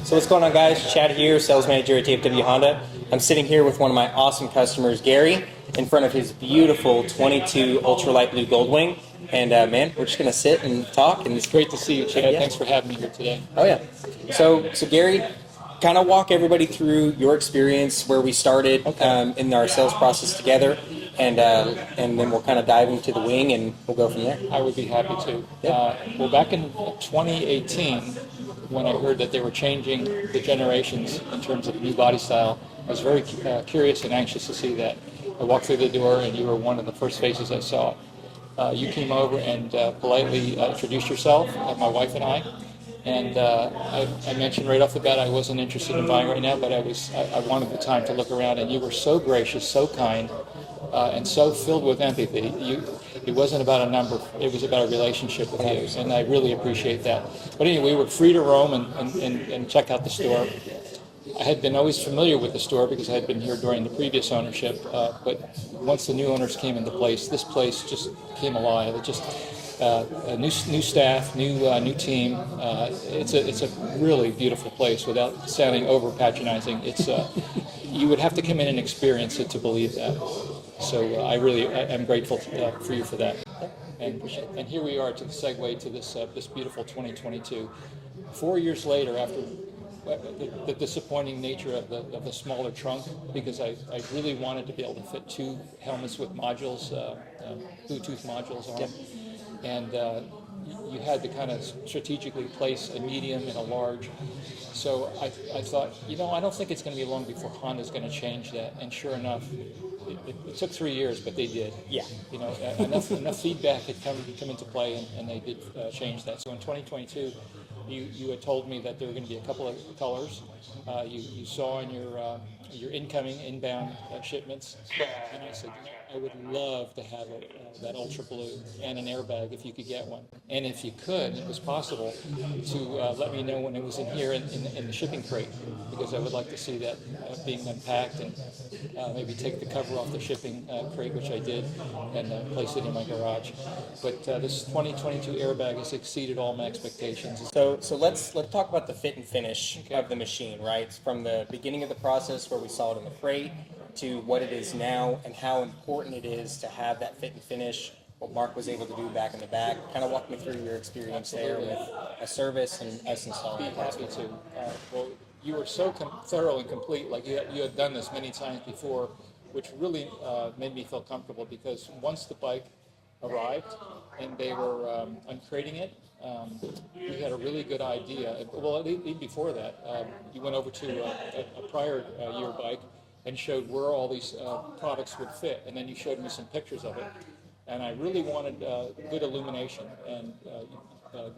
So what's going on, guys? Chad here, sales manager at DFW Honda. I'm sitting here with one of my awesome customers, Gary, in front of his beautiful 22 ultralight blue Goldwing. And man, we're just gonna sit and talk. And It's great to see you, Chad. Thanks for having me here today. Oh yeah. So Gary, kind of walk everybody through your experience, where we started in our sales process together, and then we'll kind of dive into the wing and we'll go from there. I would be happy to. Well, back in 2018, when I heard that they were changing the generations in terms of new body style, I was very curious and anxious to see that. I walked through the door, and you were one of the first faces I saw. You came over and politely introduced yourself, my wife and I. And I mentioned right off the bat I wasn't interested in buying right now, but I wanted the time to look around, and you were so gracious, so kind, and so filled with empathy. It wasn't about a number, it was about a relationship with you, and I really appreciate that. But anyway, we were free to roam and check out the store. I had been always familiar with the store because I had been here during the previous ownership, but once the new owners came into place, this place just came alive. It just a new staff, new team. It's a really beautiful place. Without sounding over patronizing, it's you would have to come in and experience it to believe that. So I'm grateful for you for that. And here we are to the segue to this beautiful 2022. 4 years later, after the disappointing nature of the smaller trunk, because I really wanted to be able to fit two helmets with modules, Bluetooth modules on them. And you had to kind of strategically place a medium and a large. So I thought, I don't think it's going to be long before Honda's going to change that. And sure enough, it took 3 years, but they did. Yeah. Enough feedback had come into play, and they did change that. So in 2022, you had told me that there were going to be a couple of colors. You saw in your inbound shipments, and I said, I would love to have that ultra blue and an airbag if you could get one. And if you could, it was possible to let me know when it was in here in the shipping crate, because I would like to see that being unpacked, and maybe take the cover off the shipping crate, which I did, and place it in my garage. But this 2022 airbag has exceeded all my expectations. So let's talk about the fit and finish of the machine, right? From the beginning of the process, where we saw it in the crate, to what it is now, and how important it is to have that fit and finish, what Mark was able to do back in the back. Kind of walk me through your experience there with a service and us installing it. Happy to. Well, you were so thorough and complete, like you had done this many times before, which really made me feel comfortable, because once the bike arrived and they were uncrating it, we had a really good idea. Well, even before that, you went over to a prior year bike and showed where all these products would fit, and then you showed me some pictures of it. And I really wanted good illumination, and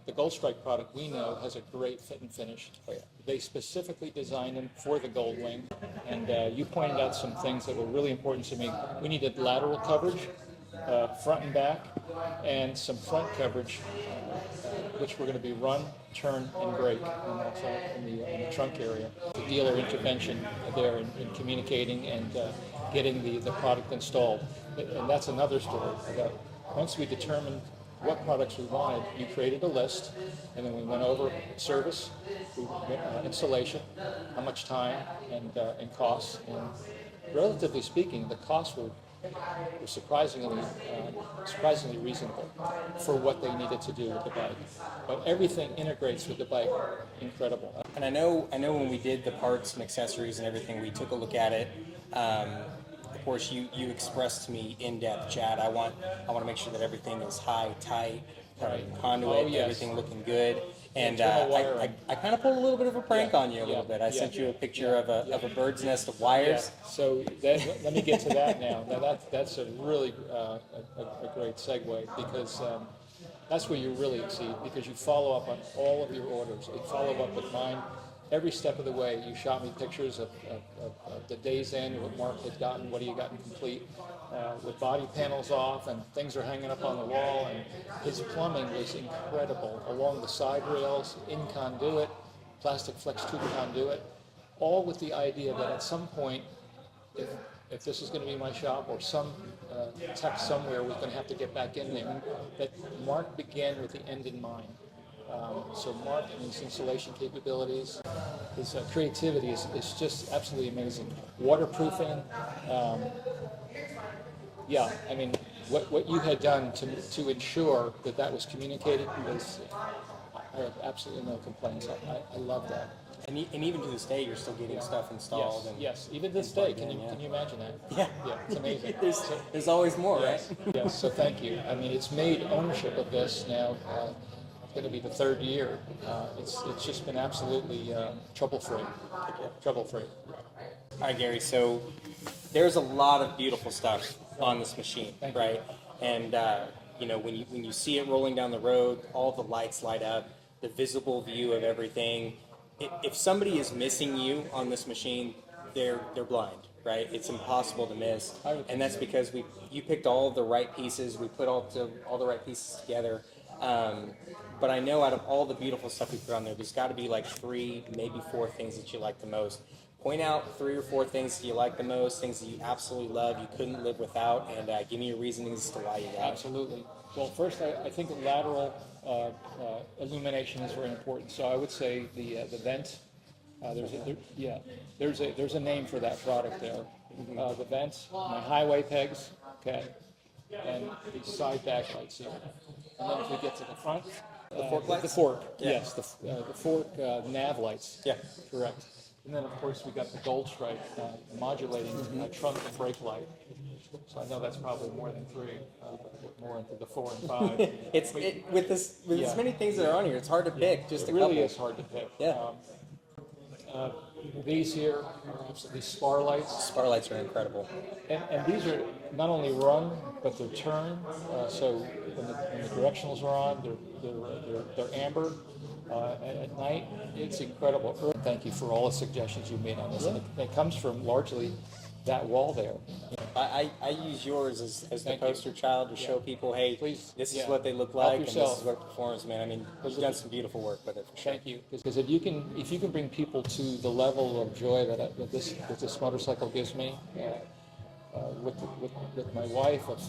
the Gold Strike product we know has a great fit and finish. They specifically designed them for the Goldwing, and you pointed out some things that were really important to me. We needed lateral coverage, front and back, and some front coverage, which were going to be run, turn, and brake, and also in the trunk area. The dealer intervention there in communicating and getting the product installed. And that's another story. Once we determined what products we wanted, you created a list, and then we went over service, installation, how much time, and costs. And relatively speaking, the costs were surprisingly reasonable for what they needed to do with the bike. But everything integrates with the bike incredible. And I know when we did the parts and accessories and everything, we took a look at it. Of course, you expressed to me in depth, Chad. I want to make sure that everything is high, tight, conduit, everything looking good. And I kind of pulled a little bit of a prank on you a little bit. I sent you a picture of a bird's nest of wires. Yeah. So let me get to that now. Now that's a really a great segue, because that's where you really exceed, because you follow up on all of your orders. You follow up with mine every step of the way. You shot me pictures of the day's end, what Mark had gotten, what he had gotten complete, with body panels off, and things are hanging up on the wall, and his plumbing was incredible, along the side rails, in conduit, plastic flex tube conduit, all with the idea that at some point, if this is going to be my shop, or some tech somewhere was going to have to get back in there, that Mark began with the end in mind. So Mark and his installation capabilities, his creativity is just absolutely amazing. Waterproofing, yeah, I mean, what you had done to ensure that that was communicated was, I have absolutely no complaints. I love that. And even to this day, you're still getting stuff installed. Yes, And yes. Even this and day, plugged in, yeah. can you imagine that? Yeah. Yeah, it's amazing. There's always more, Yes, right? yes. So thank you. I mean, it's made ownership of this now. Going to be the third year. It's just been absolutely trouble-free. Trouble-free. All right, Gary. So there's a lot of beautiful stuff on this machine, Thank you. right? And you know, when you see it rolling down the road, all the lights light up, the visible view of everything. If somebody is missing you on this machine, they're blind, right? It's impossible to miss, and that's because you picked all the right pieces. We put all the right pieces together. But I know out of all the beautiful stuff we put on there, there's got to be like 3, maybe 4 things that you like the most. Point out 3 or 4 things that you like the most, things that you absolutely love, you couldn't live without, and give me your reasonings as to why you got it. Absolutely. Well, first, I think lateral illumination is very important. So I would say the vent. There's a name for that product there. The vent, my highway pegs, okay, and these side backlights here. And then if we get to the front, The fork lights? the fork, Yeah. yes, the fork nav lights. Yeah. Correct. And then, of course, we got the gold stripe modulating trunk and brake light. So I know that's probably more than 3, more into the 4 and 5. With as many things that are on here, it's hard to pick. Just It a really couple. is hard to pick. Yeah. These here are absolutely spar lights. Spar lights are incredible. And these are not only run, but they're turn. So when the directionals are on, they're amber. At night, it's incredible. Thank you for all the suggestions you made on this. And it comes from largely that wall there. I use yours as the Thank you. poster child to show people, hey, Please, this is yeah. what they look Help like, and this yourself. is what it performs, man. I mean, you've done some beautiful work with it, for sure. Thank you. Because if you can bring people to the level of joy that this motorcycle gives me, with my wife of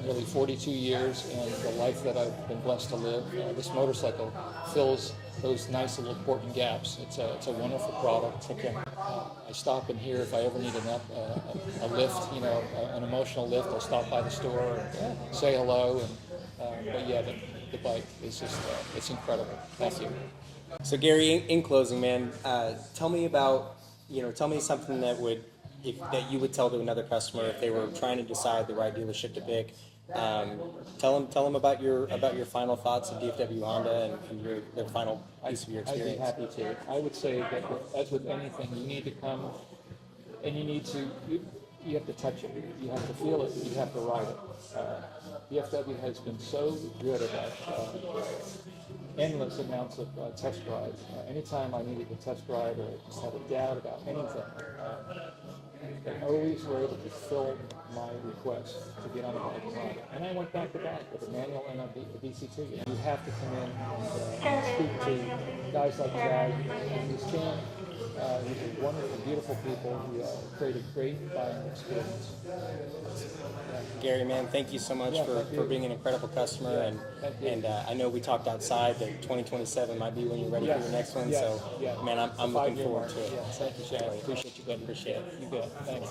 nearly 42 years and the life that I've been blessed to live, this motorcycle fills those nice little important gaps. It's a wonderful product. I stop in here if I ever need a lift, an emotional lift. I'll stop by the store and say hello. But yeah, the bike is just it's incredible. Thank you. So Gary, in closing, man, tell me something that you would tell to another customer if they were trying to decide the right dealership to pick. Tell them about your final thoughts of DFW Honda and their final piece of your I'd be experience. happy to. I would say that as with anything, you need to come and you have to touch it, you have to feel it, you have to ride it. DFW has been so good about endless amounts of test drives. Anytime I needed to test drive or just had a doubt about anything, they always were able to fill my request to get on the bike and ride it. And I went back to back with a manual and a DC2. You have to come in and speak to guys like Chad and his team. These are wonderful, beautiful people who create a great buying experience. Gary, man, thank you so much for being an incredible customer, and I know we talked outside that 2027 might be when you're ready for your next one. So, man, I'm looking forward to it. Thank you, Chad. Appreciate you, buddy. Appreciate it. You bet. Thanks.